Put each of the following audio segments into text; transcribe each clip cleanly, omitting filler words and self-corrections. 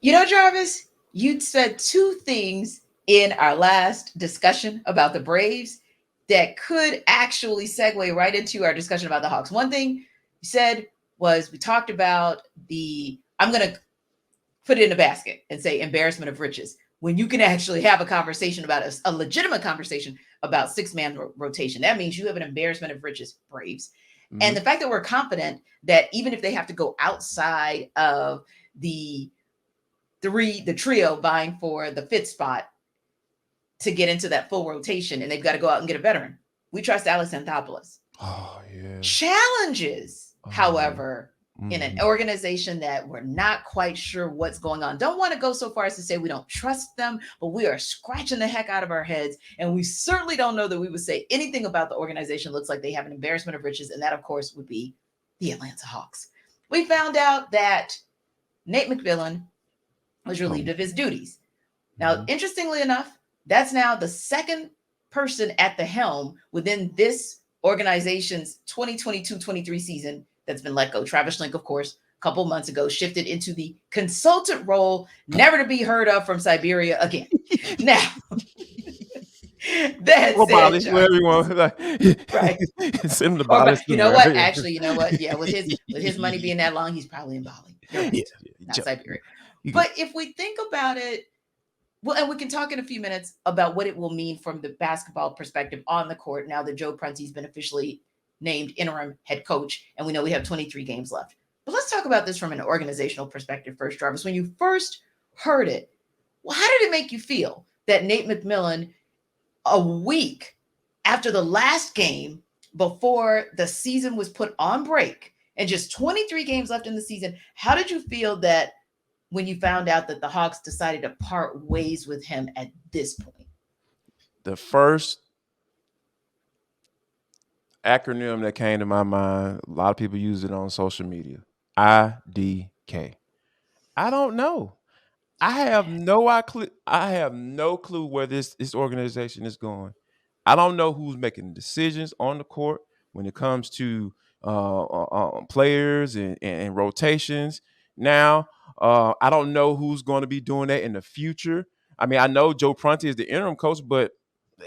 Jarvis, you said two things in our last discussion about the Braves that could actually segue right into our discussion about the Hawks. One thing you said was we talked about I'm going to put it in a basket and say embarrassment of riches. When you can actually have a conversation about a legitimate conversation about six-man rotation, that means you have an embarrassment of riches, Braves. Mm-hmm. And the fact that we're confident that even if they have to go outside of the trio vying for the fifth spot to get into that full rotation, and they've got to go out and get a veteran. We trust Alex Anthopoulos. Oh, yeah. Challenges, however, in an organization that we're not quite sure what's going on. Don't want to go so far as to say we don't trust them, but we are scratching the heck out of our heads. And we certainly don't know that we would say anything about the organization looks like they have an embarrassment of riches. And that, of course, would be the Atlanta Hawks. We found out that Nate McMillan was relieved of his duties. Now, interestingly enough, that's now the second person at the helm within this organization's 2022-23 season that's been let go. Travis Schlenk, of course, a couple months ago, shifted into the consultant role, never to be heard of from Siberia again. Now, that's it. Everyone, like, right. Send him to Bali. You know what? Actually, you know what? Yeah, with his money being that long, he's probably in Bali. Right. Not Siberia. But if we think about it, well, and we can talk in a few minutes about what it will mean from the basketball perspective on the court now that Joe Prunty's been officially named interim head coach, and we know we have 23 games left. But let's talk about this from an organizational perspective first, Jarvis. When you first heard it, well, how did it make you feel that Nate McMillan, a week after the last game before the season was put on break and just 23 games left in the season, how did you feel that when you found out that the Hawks decided to part ways with him at this point? The first acronym that came to my mind, a lot of people use it on social media, IDK. I don't know. I have no clue where this organization is going. I don't know who's making decisions on the court when it comes to players and rotations. Now, I don't know who's going to be doing that in the future. I mean, I know Joe Prunty is the interim coach, but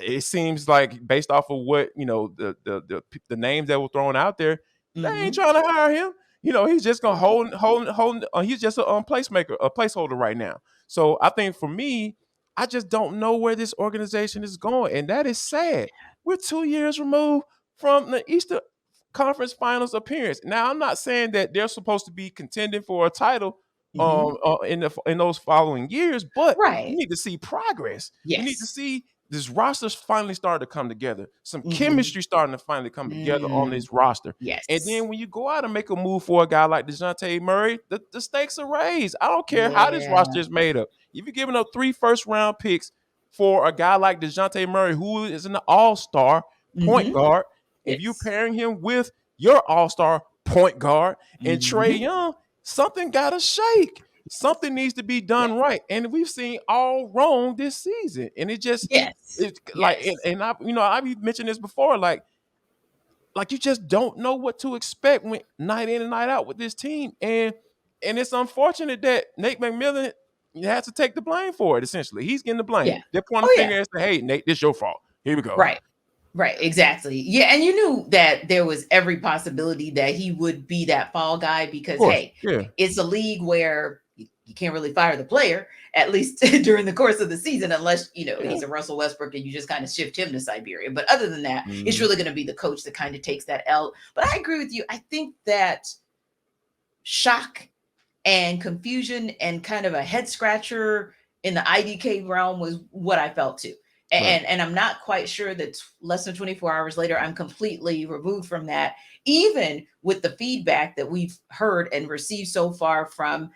it seems like based off of what the names that were thrown out there, they ain't trying to hire him. He's just gonna hold. He's just a placeholder right now. So I think for me, I just don't know where this organization is going, and that is sad. We're 2 years removed from the Eastern Conference Finals appearance. Now, I'm not saying that they're supposed to be contending for a title in those following years, but we need to see progress. Yes. We need to see this roster's finally starting to come together. Some chemistry starting to finally come together on this roster. Yes. And then when you go out and make a move for a guy like DeJounte Murray, the stakes are raised. I don't care how this roster is made up. If you're giving up 3 first-round picks for a guy like DeJounte Murray, who is an all-star point guard, if you're pairing him with your all-star point guard and Trae Young, something got to shake. Something needs to be done right, and we've seen all wrong this season. And it just, and I've mentioned this before, like you just don't know what to expect when night in and night out with this team, and it's unfortunate that Nate McMillan has to take the blame for it. Essentially, he's getting the blame. Yeah. They're pointing the finger and saying, "Hey, Nate, this your fault. Here we go." Right, exactly. Yeah, and you knew that there was every possibility that he would be that fall guy because, it's a league where you can't really fire the player, at least during the course of the season, unless, he's a Russell Westbrook and you just kind of shift him to Siberia. But other than that, it's really going to be the coach that kind of takes that L. But I agree with you. I think that shock and confusion and kind of a head scratcher in the IDK realm was what I felt too. And I'm not quite sure that less than 24 hours later, I'm completely removed from that, even with the feedback that we've heard and received so far from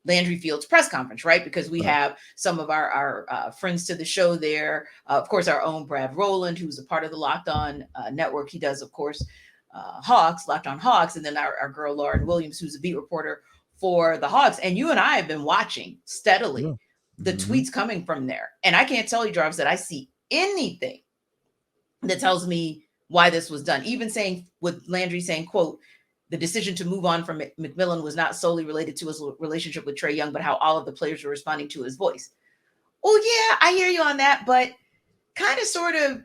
Landry Field's press conference, right? Because we have some of our friends to the show there. Of course, our own Brad Rowland, who's a part of the Locked On network. He does, of course, Locked On Hawks. And then our girl, Lauren Williams, who's a beat reporter for the Hawks. And you and I have been watching steadily the tweets coming from there. And I can't tell you, Jarvis, that I see anything that tells me why this was done. Even saying with Landry saying, quote, the decision to move on from McMillan was not solely related to his relationship with Trae Young, but how all of the players were responding to his voice. Oh, yeah, I hear you on that, but kind of sort of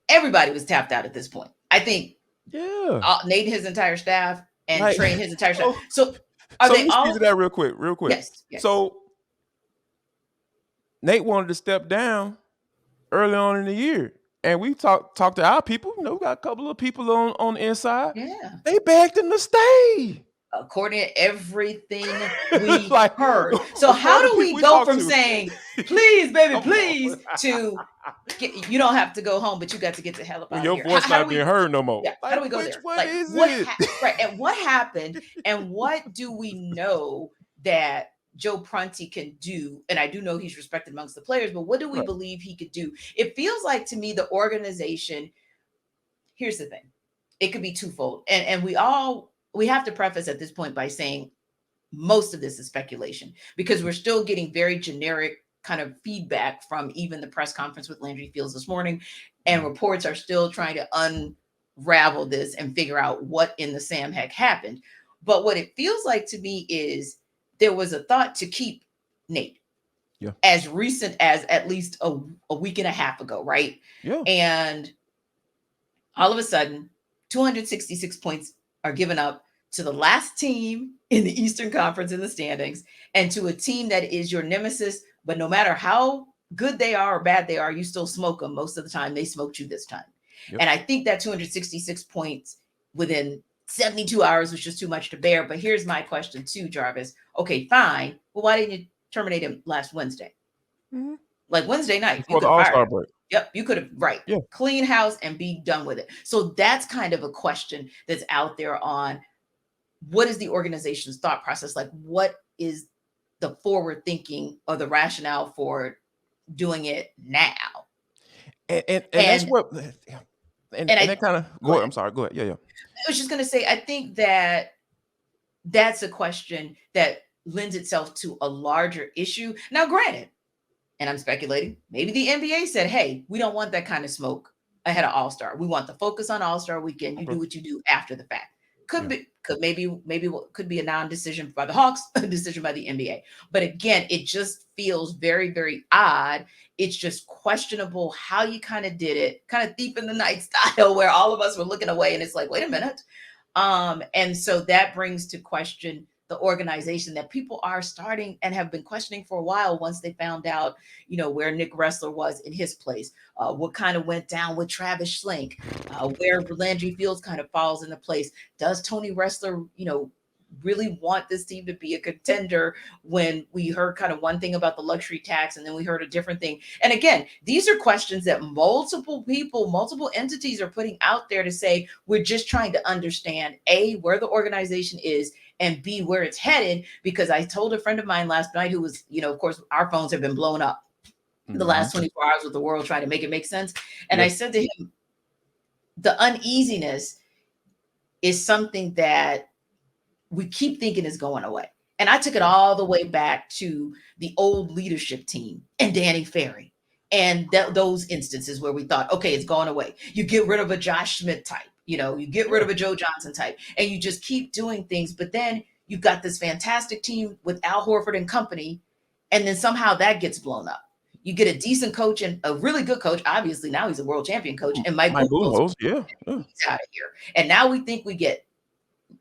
everybody was tapped out at this point. I think Nate and his entire staff and Trae and his entire staff. So are they let me all? speak to that real quick. Yes. So Nate wanted to step down early on in the year. And we talked to our people. We got a couple of people on the inside. Yeah. They begged him to stay. According to everything we heard. So how do we go from saying, please, baby, please, to you don't have to go home, but you got to get the hell up out of here. Your voice not being heard no more. Yeah, how do we go there? What is it? Right, and what happened? And what do we know that Joe Prunty can do? And I do know he's respected amongst the players, but what do we believe he could do? It feels like to me the organization, here's the thing, it could be twofold. And we have to preface at this point by saying most of this is speculation because we're still getting very generic kind of feedback from even the press conference with Landry Fields this morning. And reports are still trying to unravel this and figure out what in the Sam heck happened. But what it feels like to me is there was a thought to keep Nate as recent as at least a week and a half ago, right? Yeah. And all of a sudden, 266 points are given up to the last team in the Eastern Conference in the standings and to a team that is your nemesis. But no matter how good they are or bad they are, you still smoke them most of the time. They smoked you this time. Yep. And I think that 266 points within 72 hours was just too much to bear. But here's my question too, Jarvis. Okay, fine. Well, why didn't you terminate him last Wednesday? Mm-hmm. Like Wednesday night. Before the All-Star break. Yep, you could have, clean house and be done with it. So that's kind of a question that's out there on what is the organization's thought process? Like, what is the forward thinking or the rationale for doing it now? And that's what, and that kind of, go ahead. I'm sorry, go ahead. Yeah. I was just going to say, I think that that's a question that lends itself to a larger issue. Now, granted, and I'm speculating, maybe the NBA said, hey, we don't want that kind of smoke ahead of All-Star. We want the focus on All-Star weekend. You do what you do after the fact. Could be a non-decision by the Hawks, a decision by the NBA. But again, it just feels very, very odd. It's just questionable how you kind of did it, kind of thief in the night style, where all of us were looking away and it's like, wait a minute. And so that brings to question the organization that people are starting and have been questioning for a while once they found out, where Nick Ressler was in his place, what kind of went down with Travis Schlenk, where Landry Fields kind of falls into place. Does Tony Ressler, really want this team to be a contender when we heard kind of one thing about the luxury tax and then we heard a different thing? And again, these are questions that multiple people, multiple entities are putting out there to say, we're just trying to understand A, where the organization is, and B, where it's headed. Because I told a friend of mine last night who was, of course, our phones have been blown up the last 24 hours with the world trying to make it make sense. And I said to him, the uneasiness is something that we keep thinking is going away. And I took it all the way back to the old leadership team and Danny Ferry and those instances where we thought, okay, it's going away. You get rid of a Josh Smith type, you get rid of a Joe Johnson type, and you just keep doing things. But then you've got this fantastic team with Al Horford and company, and then somehow that gets blown up. You get a decent coach and a really good coach. Obviously, now he's a world champion coach. And Mike Budenholzer, he's out of here. And now we think we get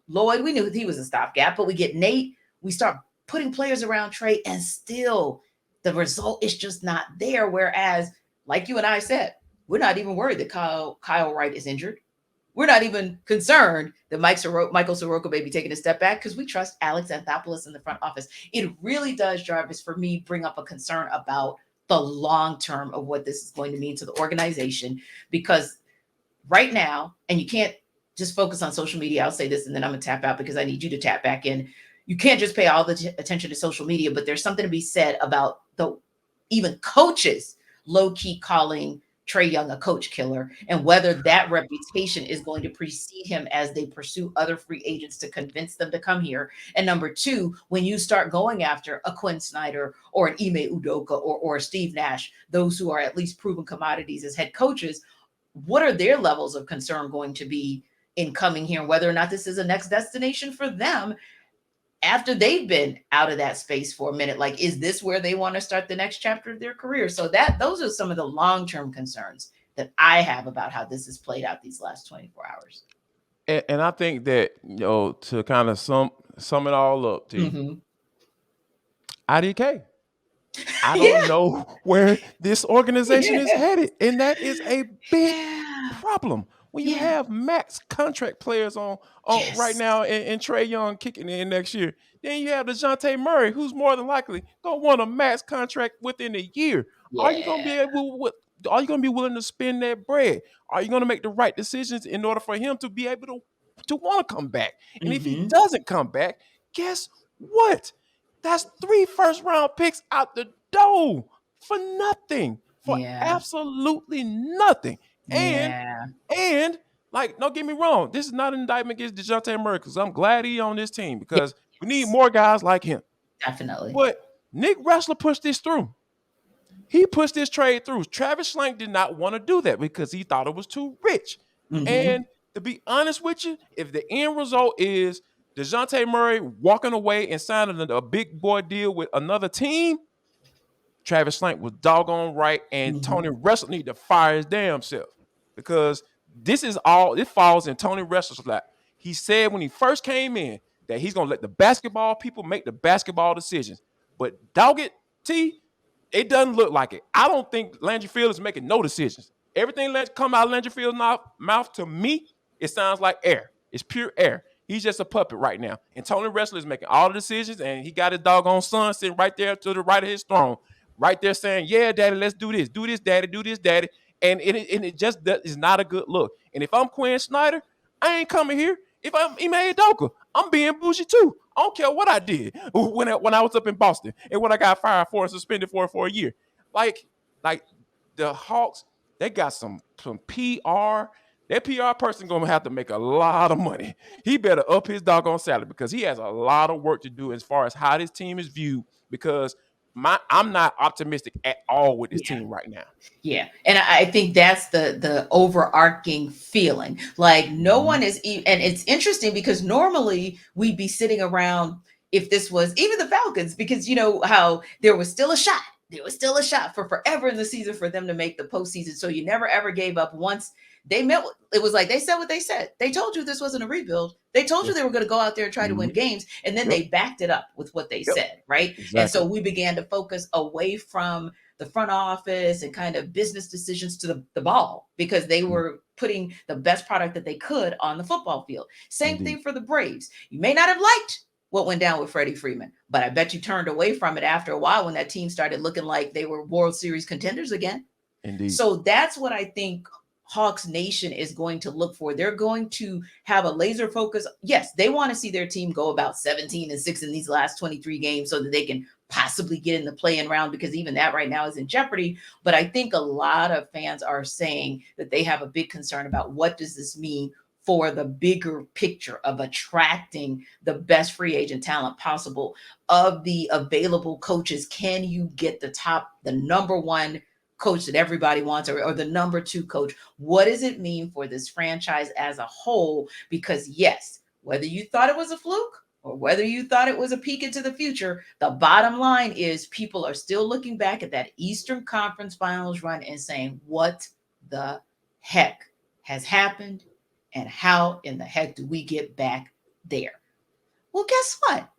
Lloyd. We knew he was a stopgap, but we get Nate. We start putting players around Trae, and still the result is just not there. Whereas, like you and I said, we're not even worried that Kyle Wright is injured. We're not even concerned that Michael Soroka may be taking a step back because we trust Alex Anthopoulos in the front office. It really does, Jarvis, for me, bring up a concern about the long term of what this is going to mean to the organization. Because right now, and you can't just focus on social media. I'll say this and then I'm going to tap out because I need you to tap back in. You can't just pay all the attention to social media, but there's something to be said about even coaches low-key calling Trae Young a coach killer, and whether that reputation is going to precede him as they pursue other free agents to convince them to come here. And number two, when you start going after a Quin Snyder or an Ime Udoka or Steve Nash, those who are at least proven commodities as head coaches, what are their levels of concern going to be in coming here, and whether or not this is a next destination for them after they've been out of that space for a minute. Like, is this where they want to start the next chapter of their career? So those are some of the long-term concerns that I have about how this has played out these last 24 hours. And I think that, to kind of sum it all up, IDK. I don't know where this organization is headed, and that is a big problem. When you have max contract players on right now, and Trae Young kicking in next year, then you have DeJounte Murray, who's more than likely gonna want a max contract within a year. Are you gonna be able? Are you gonna be willing to spend that bread? Are you gonna make the right decisions in order for him to be able to want to come back? And if he doesn't come back, guess what? That's 3 first-round picks out the door for nothing, for absolutely nothing. And like, don't get me wrong, this is not an indictment against DeJounte Murray, because I'm glad he's on this team, because we need more guys like him. Definitely. But Nick Ressler pushed this through. He pushed this trade through. Travis Schlenk did not want to do that because he thought it was too rich. And to be honest with you, if the end result is DeJounte Murray walking away and signing a big boy deal with another team, Travis Schlenk was doggone right, and Tony Ressler need to fire his damn self, because it falls in Tony Ressler's lap. He said when he first came in that he's gonna let the basketball people make the basketball decisions. But dog it, T, it doesn't look like it. I don't think Landry Fields is making no decisions. Everything that come out of Landry Fields' mouth, to me, it sounds like air. It's pure air. He's just a puppet right now. And Tony Ressler is making all the decisions, and he got his doggone son sitting right there to the right of his throne, right there saying, yeah, daddy, let's do this. Do this, daddy. Do this, daddy. And it just is not a good look. And if I'm Quin Snyder, I ain't coming here. If I'm Ime Udoka, I'm being bougie too. I don't care what I did when I was up in Boston and when I got fired for and suspended for a year. Like the Hawks, they got some PR. That PR person gonna have to make a lot of money. He better up his doggone salary, because he has a lot of work to do as far as how this team is viewed. Because I'm not optimistic at all with this team right now. Yeah. And I think that's the overarching feeling. Like, no one is, and it's interesting because normally we'd be sitting around, if this was even the Falcons, because you know how there was still a shot. There was still a shot for forever in the season for them to make the postseason. So you never ever gave up. Once they met, it was like they said what they said. They told you this wasn't a rebuild. They told you they were going to go out there and try to win games. And then they backed it up with what they said, right? Exactly. And so we began to focus away from the front office and kind of business decisions to the ball, because they were putting the best product that they could on the football field. Same thing for the Braves. You may not have liked what went down with Freddie Freeman, but I bet you turned away from it after a while when that team started looking like they were World Series contenders again. Indeed. So that's what I think Hawks Nation is going to look for. They're going to have a laser focus. Yes, they want to see their team go about 17-6 in these last 23 games so that they can possibly get in the play-in round, because even that right now is in jeopardy. But I think a lot of fans are saying that they have a big concern about what does this mean for the bigger picture of attracting the best free agent talent possible. Of the available coaches, can you get the number one coach that everybody wants, or the number two coach? What does it mean for this franchise as a whole? Because yes, whether you thought it was a fluke or whether you thought it was a peek into the future, the bottom line is people are still looking back at that Eastern Conference Finals run and saying, what the heck has happened? And how in the heck do we get back there? Well, guess what?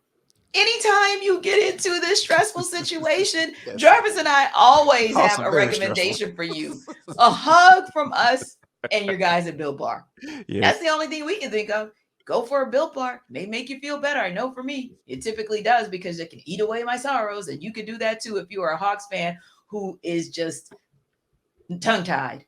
Anytime you get into this stressful situation, Jarvis and I always have a recommendation for you. A hug from us and your guys at Built Bar. Yes. That's the only thing we can think of. Go for a Built Bar. It may make you feel better. I know for me, it typically does, because it can eat away my sorrows. And you can do that too if you are a Hawks fan who is just tongue-tied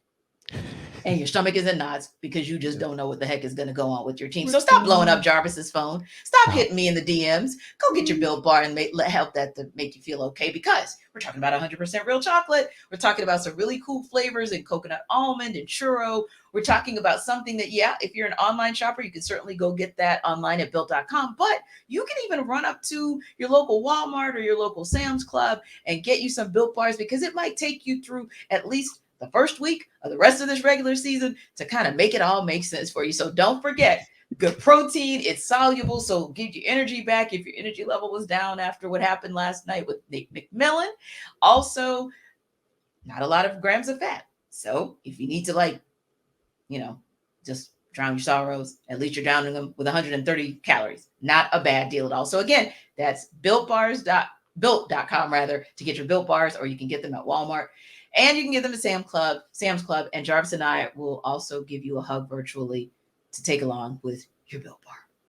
and your stomach is in knots because you just don't know what the heck is going to go on with your team. So stop blowing up Jarvis's phone. Stop hitting me in the DMs. Go get your Built Bar and help that to make you feel okay, because we're talking about 100% real chocolate. We're talking about some really cool flavors in coconut almond and churro. We're talking about something that, yeah, if you're an online shopper, you can certainly go get that online at built.com. But you can even run up to your local Walmart or your local Sam's Club and get you some Built Bars, because it might take you through at least the first week of the rest of this regular season to kind of make it all make sense for you. So don't forget, good protein, it's soluble, so give you energy back if your energy level was down after what happened last night with McMillan. Also, not a lot of grams of fat. So if you need to just drown your sorrows, at least you're drowning them with 130 calories. Not a bad deal at all. So again, that's built.com rather to get your Built Bars, or you can get them at Walmart. And you can get them at Sam's Club, and Jarvis and I will also give you a hug virtually to take along with your Built Bar.